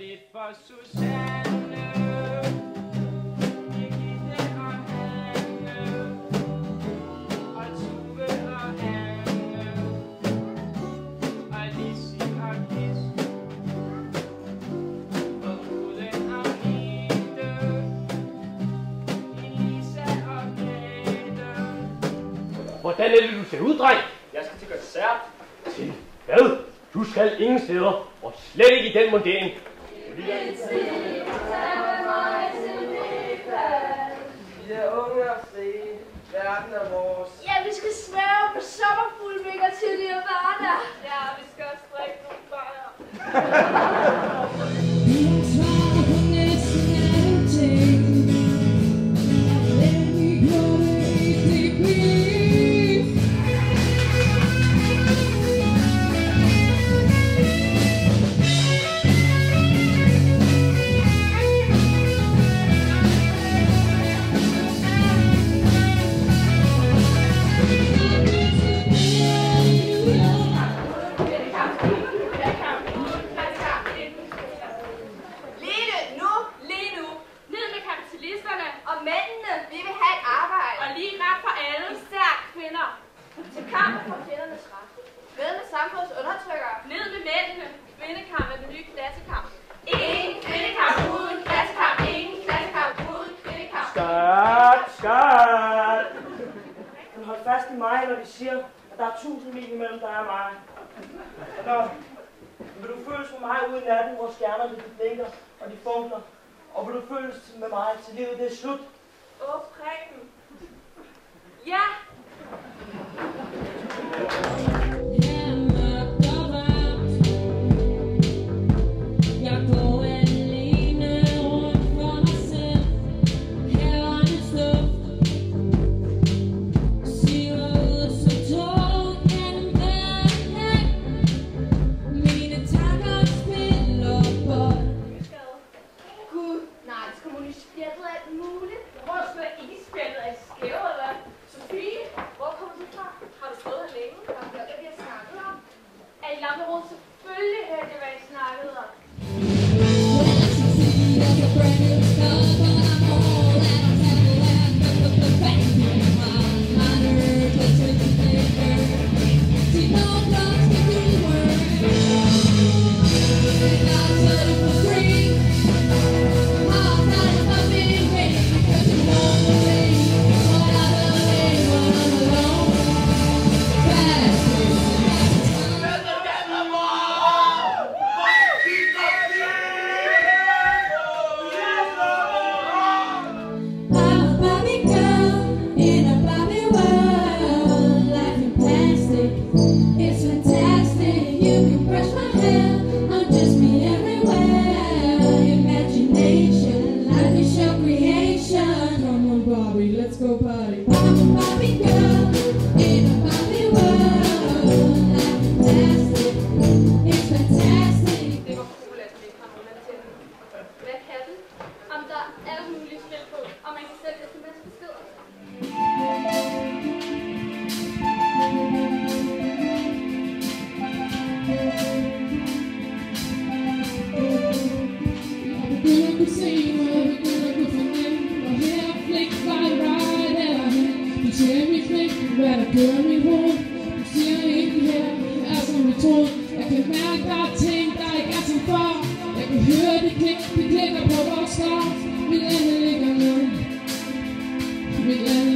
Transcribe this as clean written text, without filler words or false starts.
lidt for Susanne, Birgitte og Hanne, og Tue og Anne, og Lissi og Kis, og Guden og Ide, Elisa og Grete. Hvordan er det, du ser ud, dreng? Jeg skal til koncert. Til hvad? Du skal ingen steder, og slet ikke i den mundering. Vi er unge og frie. Verden er vores. Ja, vi skal svæve på sommerfuglvinger til Nirvana. Ja, vi skal også drikke nogle bajer. Der er 1000 mil imellem dig og mig. Og vil du føles med mig ude i natten, hvor stjernerne de blinker og de funkler? Og vil du føles med mig til livet det er slut? Preben. Ja! Vi